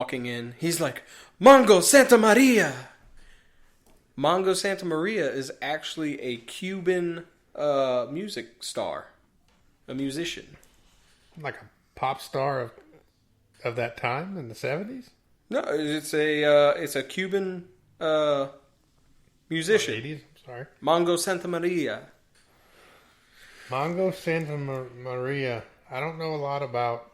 walking in. He's like, Mongo Santa Maria. Mongo Santa Maria is actually a Cuban music star, a musician. Like a pop star of that time in the 70s? No, it's a Cuban musician. 80s, I'm sorry. Mongo Santa Maria. Mongo Santa Maria. I don't know a lot about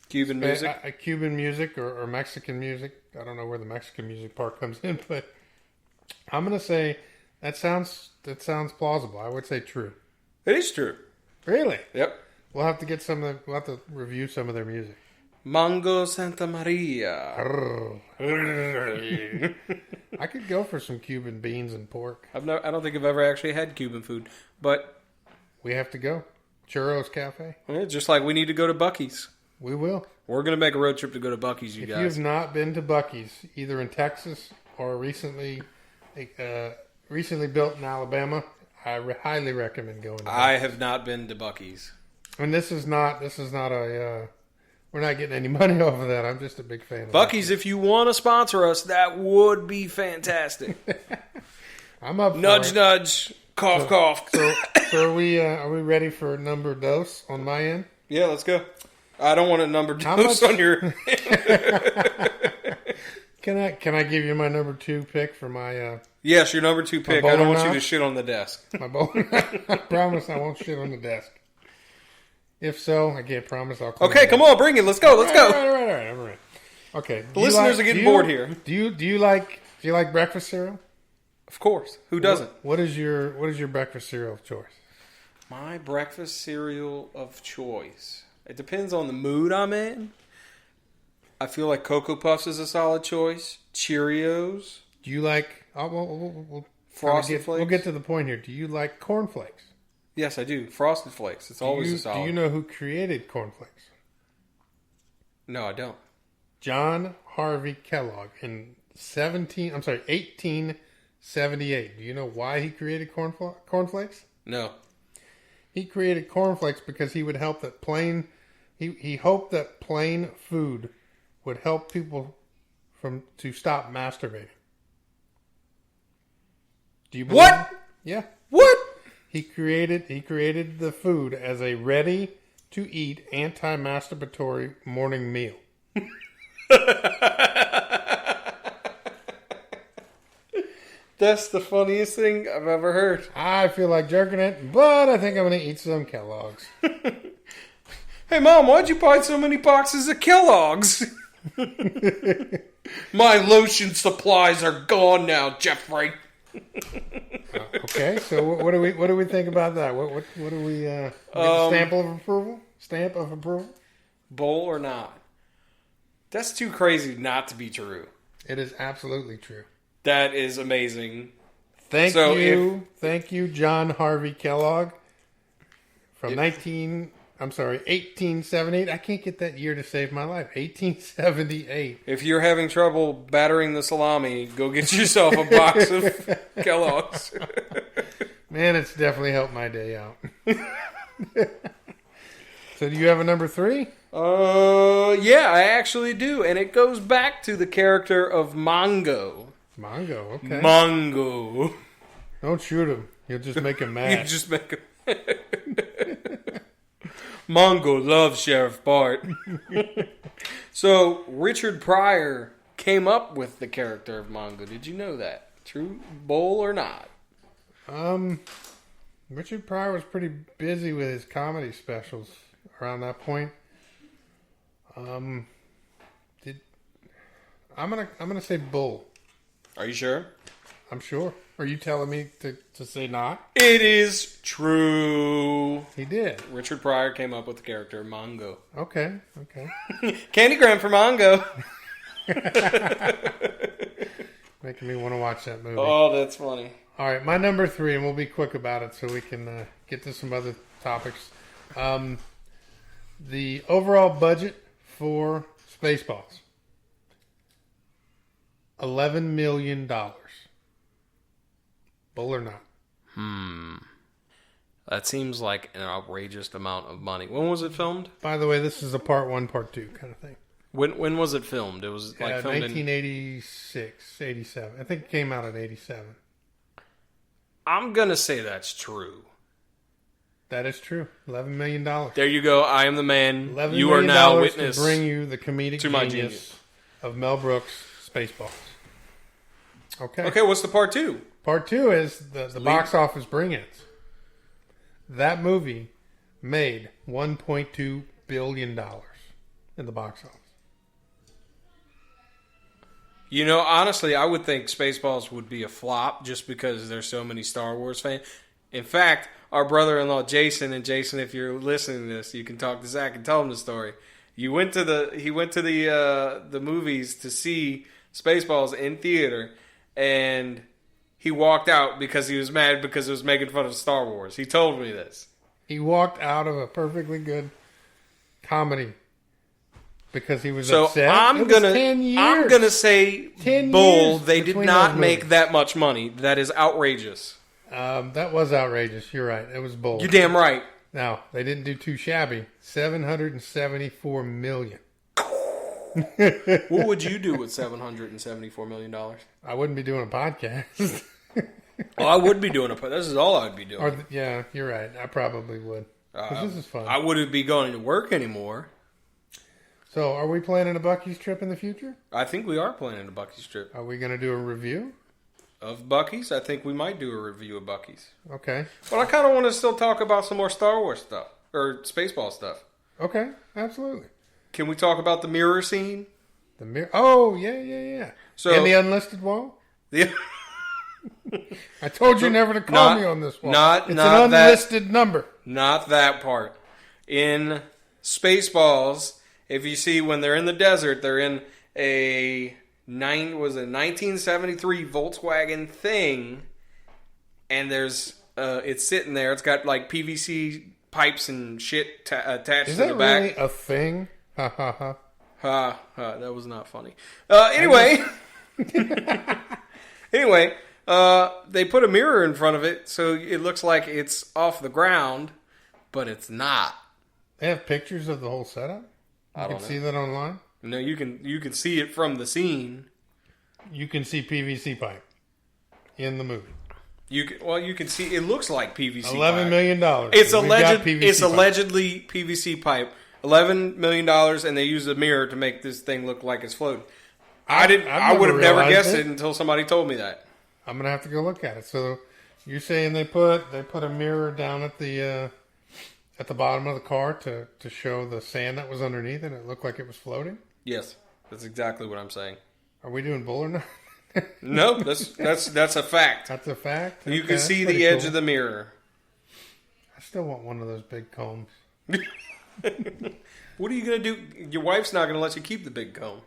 Cuban music. Cuban music or Mexican music. I don't know where the Mexican music part comes in, but I'm gonna say that sounds plausible. I would say true. It is true. Really? Yep. We'll have to get we'll have to review some of their music. Mongo Santa Maria. I could go for some Cuban beans and pork. I don't think I've ever actually had Cuban food, but we have to go. Churros Cafe. Just like we need to go to Buc-ee's. We will. We're going to make a road trip to go to Buc-ee's, If guys. you have not been to Buc-ee's, either in Texas or recently built in Alabama, I highly recommend going to Buc-ee's. I have not been to Buc-ee's. And this is not a, we're not getting any money off of that. I'm just a big fan of Buc-ee's, if you want to sponsor us, that would be fantastic. I'm up for nudge, it. nudge, cough, cough. So are we ready for number dos on my end? Yeah, let's go. I don't want a number dos on your... Can I give you my number 2 pick for my... Yes, your number 2 pick. I don't want you to shit on the desk. My bowling. I promise I won't shit on the desk. If so, I can't promise I'll clean Okay, come on, bring it. Let's go. Let's go. All right. Okay. The listeners are getting bored here. Do you like breakfast cereal? Of course. Who doesn't? What is your breakfast cereal of choice? My breakfast cereal of choice. It depends on the mood I'm in. I feel like Cocoa Puffs is a solid choice. Cheerios. Do you like... we'll Frosted Flakes? We'll get to the point here. Do you like Corn Flakes? Yes, I do. Frosted Flakes. It's always a solid. Do you know who created Corn Flakes? No, I don't. John Harvey Kellogg in 1878. Do you know why he created Corn Flakes? No. He created Corn Flakes because he would help that he hoped that plain food would help people to stop masturbating. Do you believe What? Yeah. What? He created the food as a ready-to-eat anti-masturbatory morning meal. That's the funniest thing I've ever heard. I feel like jerking it, but I think I'm going to eat some Kellogg's. Hey, Mom, why'd you buy so many boxes of Kellogg's? My lotion supplies are gone now, Jeffrey. Okay, so what do we think about that? What do we give a stamp of approval? Stamp of approval? Bowl or not? That's too crazy not to be true. It is absolutely true. That is amazing. Thank you, John Harvey Kellogg. From 1878. I can't get that year to save my life. 1878. If you're having trouble battering the salami, go get yourself a box of Kellogg's. Man, it's definitely helped my day out. So do you have a number 3? Yeah, I actually do. And it goes back to the character of Mongo. Mongo, okay. Mongo. Don't shoot him. You'll just make him mad. You just make him... Mongo loves Sheriff Bart. So, Richard Pryor came up with the character of Mongo. Did you know that? True bowl or not? Richard Pryor was pretty busy with his comedy specials around that point. I'm gonna say bull. Are you sure? I'm sure. Are you telling me to say not? It is true. He did. Richard Pryor came up with the character Mongo. Okay. Candygram for Mongo. Making me want to watch that movie. Oh, that's funny. All right, my number 3, and we'll be quick about it so we can get to some other topics. The overall budget for Spaceballs. $11 million. Bull or not? That seems like an outrageous amount of money. When was it filmed? By the way, this is a part 1, part 2 kind of thing. When was it filmed? It was like filmed 1986, 87. I think it came out in 87. I'm going to say that's true. That is true. $11 million. There you go. I am the man. $11 You are million now witness. to bring you the comedic to my genius of Mel Brooks' Spaceballs. Okay. Okay, what's the part 2? Part 2 is the box office bring-ins. That movie made $1.2 billion in the box office. You know, honestly, I would think Spaceballs would be a flop just because there's so many Star Wars fans. In fact, our brother-in-law Jason, and Jason, if you're listening to this, you can talk to Zach and tell him the story. He went to the movies to see Spaceballs in theater, and he walked out because he was mad because it was making fun of Star Wars. He told me this. He walked out of a perfectly good comedy because he was so upset. I'm gonna say Bull. They did not make that much money. That is outrageous. That was outrageous. You're right. It was Bull. You're damn right. Now they didn't do too shabby. $774 million. What would you do with $774 million? I wouldn't be doing a podcast. Well, I would be doing a podcast. This is all I would be doing. Yeah, you're right. I probably would. This is fun. I wouldn't be going to work anymore. So, are we planning a Buc-ee's trip in the future? I think we are planning a Buc-ee's trip. Are we going to do a review? Of Buc-ee's? I think we might do a review of Buc-ee's. Okay. But I kind of want to still talk about some more Star Wars stuff. Or Spaceball stuff. Okay, absolutely. Can we talk about the mirror scene? The mirror? Oh, yeah. So, and the unlisted wall? The... I told you never to call me on this one. It's an unlisted number. Not that part. In Spaceballs, if you see when they're in the desert, they're in a 1973 Volkswagen thing, and there's it's sitting there. It's got like PVC pipes and shit attached to the back. Is that really a thing? Ha ha ha. Ha ha. That was not funny. Anyway. Anyway, they put a mirror in front of it, so it looks like it's off the ground, but it's not. They have pictures of the whole setup? You can see that online? No, you can see it from the scene. You can see PVC pipe in the movie. You can see it looks like PVC $11 million. It's allegedly PVC pipe. $11 million, and they use a mirror to make this thing look like it's floating. I would have never guessed it until somebody told me that. I'm gonna have to go look at it. So you're saying they put a mirror down at the bottom of the car to show the sand that was underneath, and it looked like it was floating? Yes, that's exactly what I'm saying. Are we doing bull or not? No, that's a fact. That's a fact? You can see the edge of the mirror. I still want one of those big combs. What are you going to do? Your wife's not going to let you keep the big comb.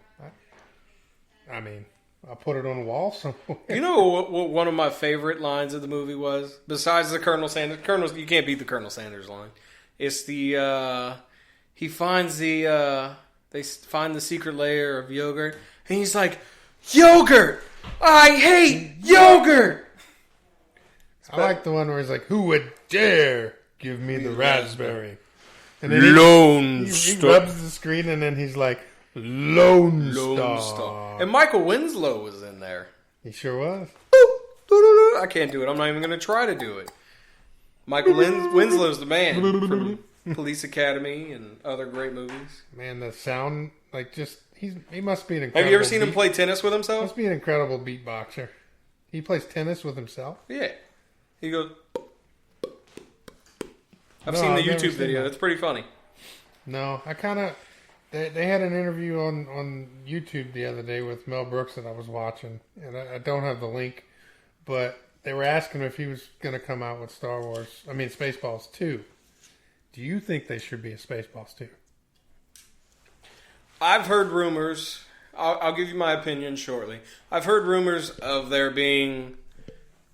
I mean, I'll put it on the wall somewhere. You know what one of my favorite lines of the movie was? Besides the Colonel Sanders. You can't beat the Colonel Sanders line. It's the, he finds they find the secret layer of yogurt, and he's like, yogurt! I hate yogurt! I like the one where he's like, who would dare give me the raspberry? And then he rubs the screen, and then he's like, Lone Star. And Michael Winslow was in there. He sure was. I can't do it. I'm not even going to try to do it. Michael Winslow's the man from Police Academy and other great movies. Man, the sound, he must be an incredible... Have you ever seen him play tennis with himself? Must be an incredible beatboxer. He plays tennis with himself? Yeah. He goes... I've seen the YouTube video. It's pretty funny. No, I kind of... They had an interview on YouTube the other day with Mel Brooks that I was watching, and I don't have the link, but they were asking if he was going to come out with Spaceballs 2. Do you think they should be a Spaceballs 2? I've heard rumors. I'll give you my opinion shortly. I've heard rumors of there being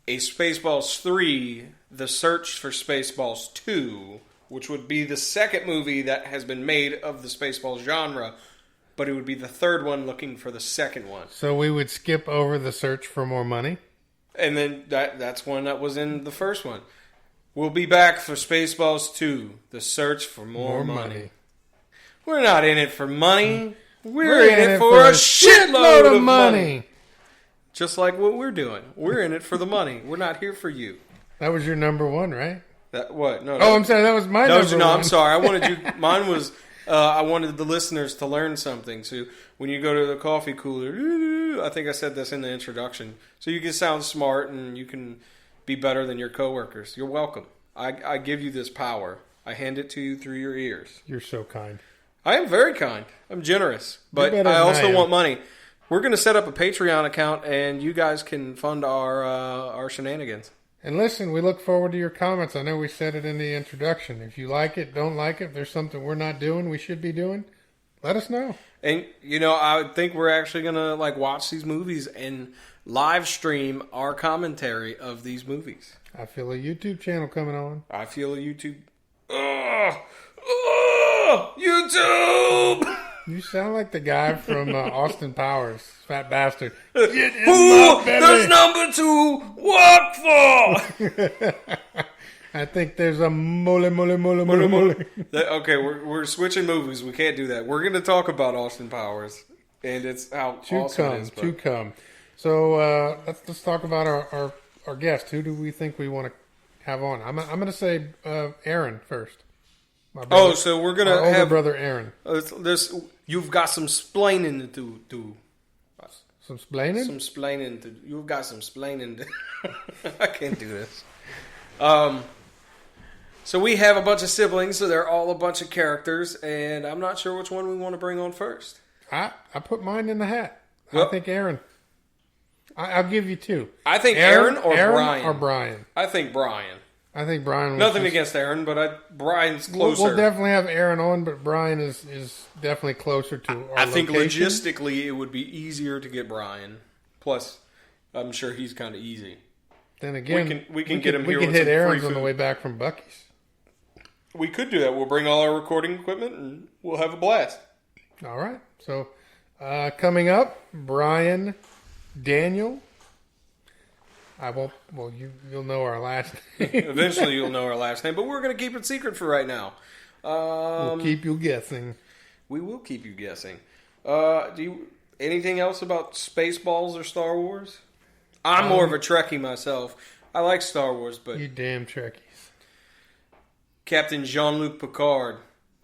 a Spaceballs 3, The Search for Spaceballs 2, which would be the second movie that has been made of the Spaceballs genre, but it would be the third one looking for the second one. So we would skip over The Search for More Money? And then that's one that was in the first one. We'll be back for Spaceballs 2, The Search for More Money. We're not in it for money. We're in it for a shitload of money. Just like what we're doing. We're in it for the money. We're not here for you. That was your number one, right? That what? No. Oh, I'm sorry. That was my number one. No, I'm sorry. I wanted you. Mine was. I wanted the listeners to learn something. So when you go to the coffee cooler, I think I said this in the introduction. So you can sound smart and you can be better than your coworkers. You're welcome. I give you this power. I hand it to you through your ears. You're so kind. I am very kind. I'm generous, but I also want money. We're going to set up a Patreon account, and you guys can fund our shenanigans. And listen, we look forward to your comments. I know we said it in the introduction. If you like it, don't like it, if there's something we're not doing, we should be doing, let us know. And, I think we're actually going to watch these movies and live stream our commentary of these movies. I feel a YouTube channel coming on. I feel a YouTube... YouTube! You sound like the guy from Austin Powers, fat bastard. Who does number 2 work for? I think there's a mole. Okay, we're switching movies. We can't do that. We're going to talk about Austin Powers, and it's how awesome it is. To come. So let's talk about our guest. Who do we think we want to have on? I'm going to say Aaron first. Brother, so we're gonna have older brother Aaron. You've got some splaining to do. Some splaining? Some splaining to. You've got some splaining to. I can't do this. So we have a bunch of siblings, so they're all a bunch of characters, and I'm not sure which one we want to bring on first. I put mine in the hat. Well, I think Aaron. I'll give you two. I think Aaron or Brian. Or Brian. I think Brian. I think Brian. Nothing against Aaron, but Brian's closer. We'll definitely have Aaron on, but Brian is definitely closer to our I think location. Logistically, it would be easier to get Brian. Plus, I'm sure he's kind of easy. Then again, we can get him here. We can hit Aaron's on the way back from Buc-ee's. We could do that. We'll bring all our recording equipment and we'll have a blast. All right. So, coming up, Brian, Daniel. I won't. Well, you'll know our last name. Eventually, you'll know our last name, but we're going to keep it secret for right now. We'll keep you guessing. We will keep you guessing. Anything else about Spaceballs or Star Wars? I'm more of a Trekkie myself. I like Star Wars, but you damn Trekkies. Captain Jean-Luc Picard,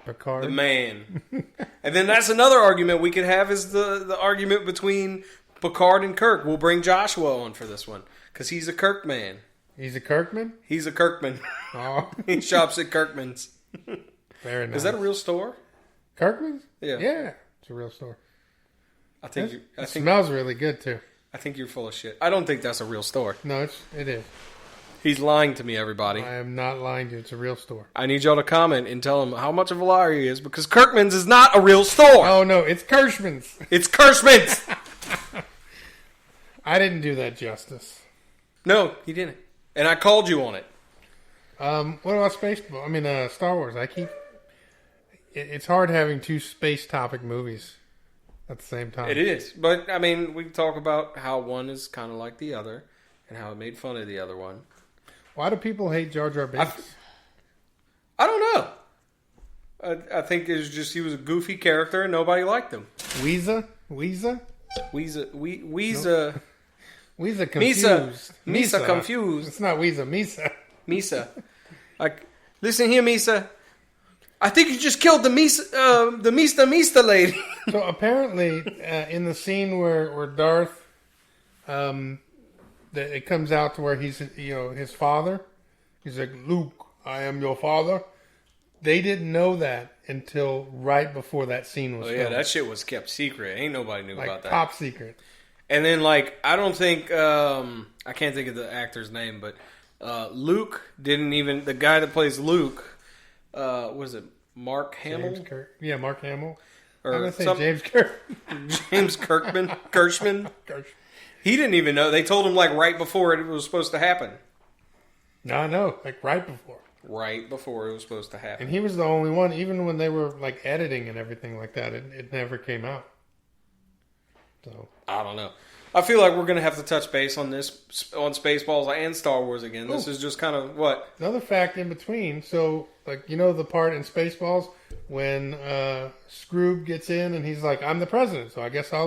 the man. And then that's another argument we could have is the argument between Picard and Kirk. We'll bring Joshua on for this one. Because he's a Kirk man. He's a Kirkman? He's a Kirkman. Oh. He shops at Kirkman's. Very nice. Is that a real store? Kirkman's? Yeah. Yeah, it's a real store. I think it smells really good, too. I think you're full of shit. I don't think that's a real store. No, it is. He's lying to me, everybody. I am not lying to you. It's a real store. I need y'all to comment and tell him how much of a liar he is because Kirkman's is not a real store. Oh, no, it's Kirschman's. It's Kirschman's. I didn't do that justice. No, he didn't. And I called you on it. What about Star Wars? It's hard having two space topic movies at the same time. It is. But, we can talk about how one is kind of like the other and how it made fun of the other one. Why do people hate Jar Jar Binks? I don't know. I think it was just he was a goofy character and nobody liked him. Weezer confused. Misa confused. It's not Weezer. Misa. Listen here, Misa. I think you just killed the Mista lady. So apparently, in the scene where Darth, it comes out to where he's his father. He's like, Luke, I am your father. They didn't know that until right before that scene was filmed. Yeah, that shit was kept secret. Ain't nobody knew about that. Top secret. And then, I don't think, I can't think of the actor's name, but Luke didn't even, the guy that plays Luke, was it Mark Hamill? Yeah, Mark Hamill. Or I'm going to say James Kirk. James Kirschman. He didn't even know. They told him, right before it was supposed to happen. No, right before. Right before it was supposed to happen. And he was the only one, even when they were, editing and everything like that, it never came out. So I don't know. I feel like we're going to have to touch base on this, on Spaceballs and Star Wars again. This is just kind of what? Another fact in between. So, the part in Spaceballs when Scroob gets in and he's like, I'm the president, so I guess I'll